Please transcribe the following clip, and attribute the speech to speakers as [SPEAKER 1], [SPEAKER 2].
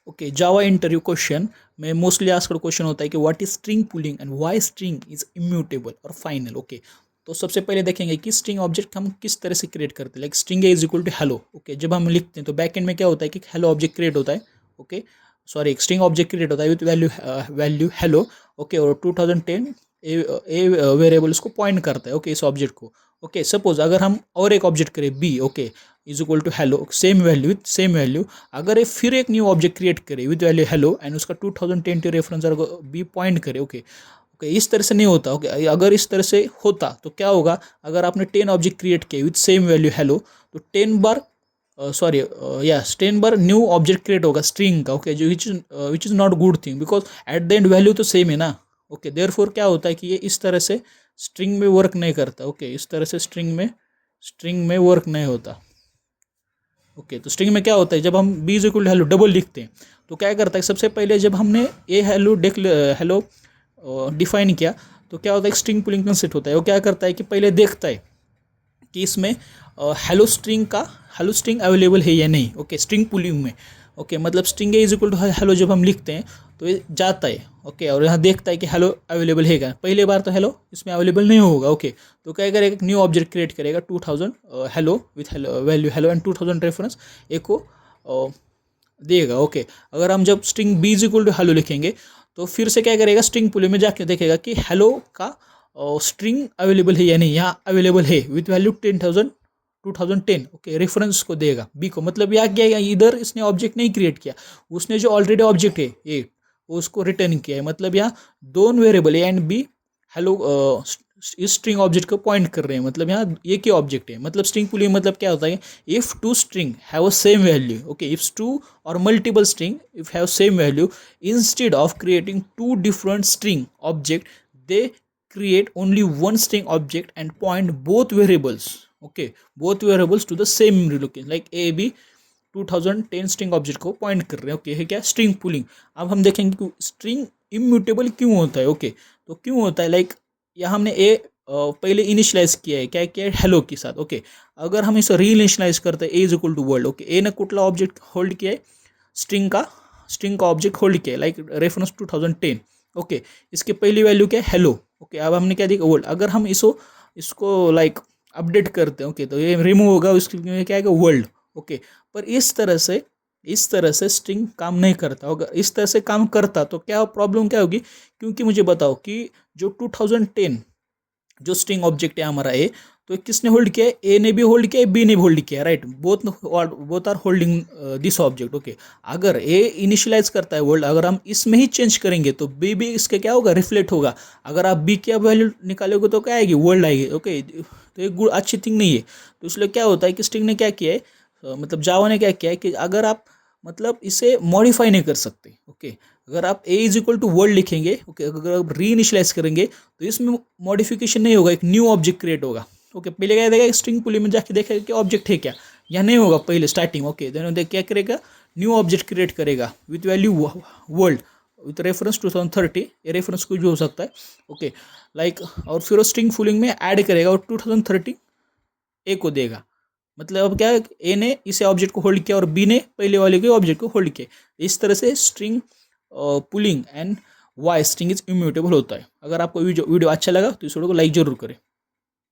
[SPEAKER 1] Okay, जावा interview question में mostly asked question होता है कि what is string pooling and why string is immutable और फाइनल। ओके, तो सबसे पहले देखेंगे कि स्ट्रिंग ऑब्जेक्ट हम किस तरह से क्रिएट करते हैं। Like string is equal to hello. Okay, जब हम लिखते हैं तो बैक एंड में क्या होता है कि हेलो ऑब्जेक्ट क्रिएट होता है। ओके, सॉरी, एक स्ट्रिंग ऑब्जेक्ट क्रिएट होता है विथ वैल्यू हेलो। ओके, और 2010 ए वेरिएबल उसको पॉइंट करता है। ओके, इस ऑब्जेक्ट को। ओके, सपोज अगर हम और एक ऑब्जेक्ट करें B, okay, is equal to hello, same value with same value. अगर ये फिर एक न्यू ऑब्जेक्ट क्रिएट करे विद वैल्यू हेलो एंड उसका 2010 रेफरेंस अगर बी पॉइंट करे। ओके ओके, इस तरह से नहीं होता। ओके, अगर इस तरह से होता तो क्या होगा, अगर आपने 10 ऑब्जेक्ट क्रिएट किए विथ सेम वैल्यू हेलो तो 10 बार सॉरी यस 10 बार न्यू ऑब्जेक्ट क्रिएट होगा स्ट्रिंग का। ओके, जो which is not good thing, because at the end value तो सेम है ना। ओके, देयरफॉर क्या होता है कि ये इस तरह से स्ट्रिंग में वर्क नहीं करता। ओके, इस तरह से स्ट्रिंग में वर्क नहीं होता। ओके, तो स्ट्रिंग में क्या होता है, जब हम B is equal hello double लिखते हैं तो क्या करता है, सबसे पहले जब हमने ए हेलो डिफाइन किया तो क्या होता है, स्ट्रिंग पुलिंग कंसेप्ट होता है। वो क्या करता है कि पहले देखता है कि इसमें हेलो स्ट्रिंग अवेलेबल है या नहीं। ओके, स्ट्रिंग पुलिंग में। ओके, मतलब string is equal to hello जब हम लिखते हैं तो ये जाता है। ओके, और यहाँ देखता है कि हेलो अवेलेबल है क्या। पहले बार तो हेलो इसमें अवेलेबल नहीं होगा। ओके, तो क्या करेगा, एक न्यू ऑब्जेक्ट क्रिएट करेगा 2000 hello with hello value hello and 2000 reference एक को देगा। ओके, अगर हम जब string B is equal to hello लिखेंगे तो फिर से क्या करेगा, स्ट्रिंग पुलिंग में जाके देखेगा कि हेलो का स्ट्रिंग अवेलेबल है या नहीं। यहाँ अवेलेबल है विथ वैल्यू 2010। ओके, रेफरेंस को देगा बी को। मतलब यहाँ क्या है, इधर इसने ऑब्जेक्ट नहीं क्रिएट किया, उसने जो ऑलरेडी ऑब्जेक्ट है ए वो उसको रिटर्न किया है। मतलब यहाँ दोनों variable A and B hello इस स्ट्रिंग ऑब्जेक्ट को पॉइंट कर रहे हैं। मतलब यहाँ ये क्या ऑब्जेक्ट है, मतलब स्ट्रिंग पुलिंग मतलब क्या होता है, if two string have a same value. Okay, if two or multiple string if have same value, instead of creating two different string object they create only one string object and point both variables. Okay, both variables to the same memory location, like a b 2010 string object को point कर रहे हैं। Okay, है क्या string pulling. अब हम देखेंगे कि स्ट्रिंग इम्यूटेबल क्यों होता है। ओके, तो क्यों होता है, लाइक यहाँ हमने ए पहले इनिशियलाइज किया है, क्या किया है, हेलो के साथ। ओके, अगर हम इसे री इनिशियलाइज करते हैं A is equal to world. Okay, A ने कुठला ऑब्जेक्ट होल्ड किया है, स्ट्रिंग का ऑब्जेक्ट होल्ड किया है, लाइक रेफरेंस 2010। ओके, इसकी पहली वैल्यू क्या है, हेलो। ओके, अब हमने क्या देखा, वर्ल्ड। अगर हम इसको लाइक अपडेट करते हैं, ओके, तो ये रिमूव होगा, उसके क्या है वर्ल्ड। ओके, पर इस तरह से स्ट्रिंग काम नहीं करता। अगर इस तरह से काम करता तो क्या प्रॉब्लम क्या होगी, क्योंकि मुझे बताओ कि जो 2010 जो स्ट्रिंग ऑब्जेक्ट है हमारा ए, तो किसने होल्ड किया है, ए ने भी होल्ड किया है, बी ने भी होल्ड किया है, right. Both are holding this object. Okay, अगर ए इनिशियलाइज करता है वर्ल्ड, अगर हम इसमें ही चेंज करेंगे तो बी भी इसके क्या होगा, रिफ्लेक्ट होगा। अगर आप बी की वैल्यू निकालोगे तो क्या आएगी, वर्ल्ड आएगी। ओके, तो ये अच्छी थिंग नहीं है। तो इसलिए क्या होता है कि स्ट्रिंग ने क्या किया है, मतलब जावा ने क्या किया है कि अगर आप मतलब इसे मॉडिफाई नहीं कर सकते। ओके, अगर आप ए इज इक्वल टू वर्ल्ड लिखेंगे, ओके, अगर आप री इनिशियलाइज करेंगे तो इसमें मॉडिफिकेशन नहीं होगा, एक न्यू ऑब्जेक्ट क्रिएट होगा। ओके, पहले क्या देगा, स्ट्रिंग पुलिंग में जाके देखेगा कि ऑब्जेक्ट है क्या, या नहीं होगा पहले स्टार्टिंग। ओके, देन क्या करेगा, न्यू ऑब्जेक्ट क्रिएट करेगा with value world with reference 2030। ये रेफरेंस कुछ भी हो सकता है। ओके, लाइक और फिर स्ट्रिंग पुलिंग में ऐड करेगा और 2030 ए को देगा। मतलब अब क्या है, ए ने इसे ऑब्जेक्ट को होल्ड किया और बी ने पहले वाले के ऑब्जेक्ट को होल्ड किया। इस तरह से string pooling and why string is immutable होता है। अगर आपको वीडियो अच्छा लगा तो इस वीडियो को लाइक जरूर करें।